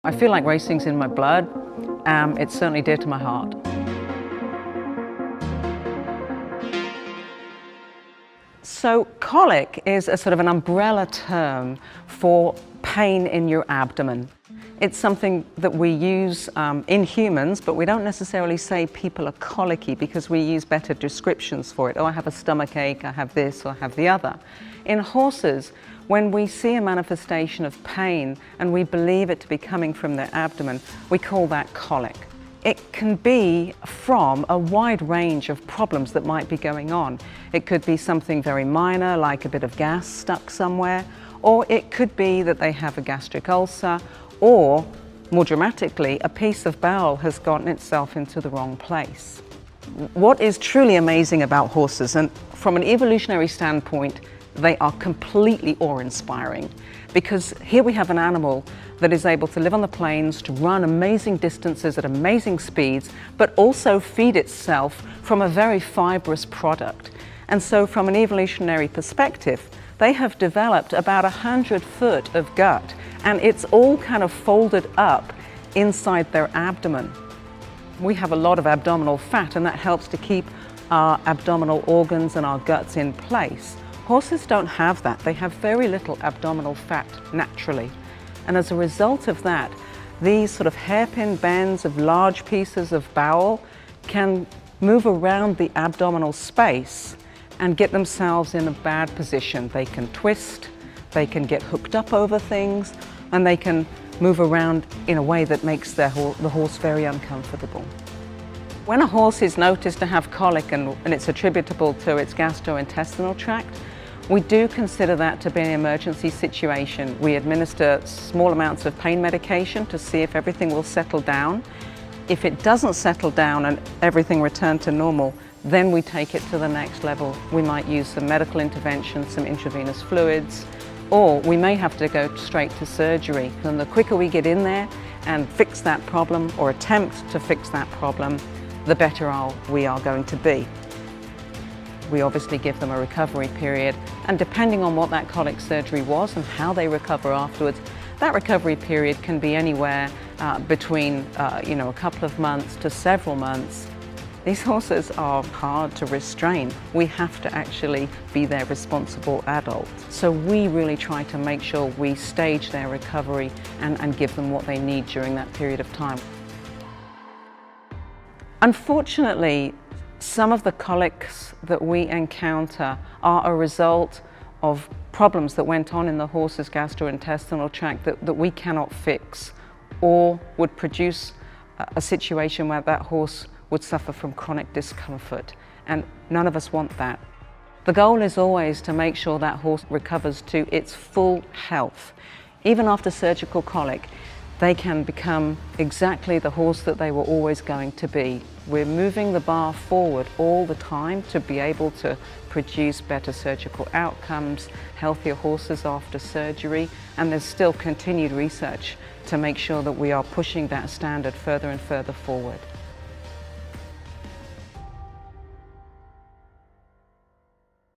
I feel like racing's in my blood. It's certainly dear to my heart. So colic is a sort of an umbrella term for pain in your abdomen. It's something that we use in humans, but we don't necessarily say people are colicky because we use better descriptions for it. Oh, I have a stomach ache, I have this, or I have the other. In horses, when we see a manifestation of pain and we believe it to be coming from their abdomen, we call that colic. It can be from a wide range of problems that might be going on. It could be something very minor, like a bit of gas stuck somewhere, or it could be that they have a gastric ulcer, or, more dramatically, a piece of bowel has gotten itself into the wrong place. What is truly amazing about horses, and from an evolutionary standpoint, they are completely awe-inspiring, because here we have an animal that is able to live on the plains, to run amazing distances at amazing speeds, but also feed itself from a very fibrous product. And so from an evolutionary perspective, they have developed about 100 foot of gut, and it's all kind of folded up inside their abdomen. We have a lot of abdominal fat, and that helps to keep our abdominal organs and our guts in place. Horses don't have that. They have very little abdominal fat naturally. And as a result of that, these sort of hairpin bends of large pieces of bowel can move around the abdominal space and get themselves in a bad position. They can twist, they can get hooked up over things, and they can move around in a way that makes the horse very uncomfortable. When a horse is noticed to have colic and it's attributable to its gastrointestinal tract, we do consider that to be an emergency situation. We administer small amounts of pain medication to see if everything will settle down. If it doesn't settle down and everything returned to normal, then we take it to the next level. We might use some medical intervention, some intravenous fluids, or we may have to go straight to surgery. And the quicker we get in there and fix that problem, or attempt to fix that problem, the better we are going to be. We obviously give them a recovery period, and depending on what that colic surgery was and how they recover afterwards, that recovery period can be anywhere between a couple of months to several months. These horses are hard to restrain. We have to actually be their responsible adult. So we really try to make sure we stage their recovery and give them what they need during that period of time. Unfortunately, some of the colics that we encounter are a result of problems that went on in the horse's gastrointestinal tract that we cannot fix, or would produce a situation where that horse would suffer from chronic discomfort, and none of us want that. The goal is always to make sure that horse recovers to its full health. Even after surgical colic, they can become exactly the horse that they were always going to be. We're moving the bar forward all the time to be able to produce better surgical outcomes, healthier horses after surgery, and there's still continued research to make sure that we are pushing that standard further and further forward.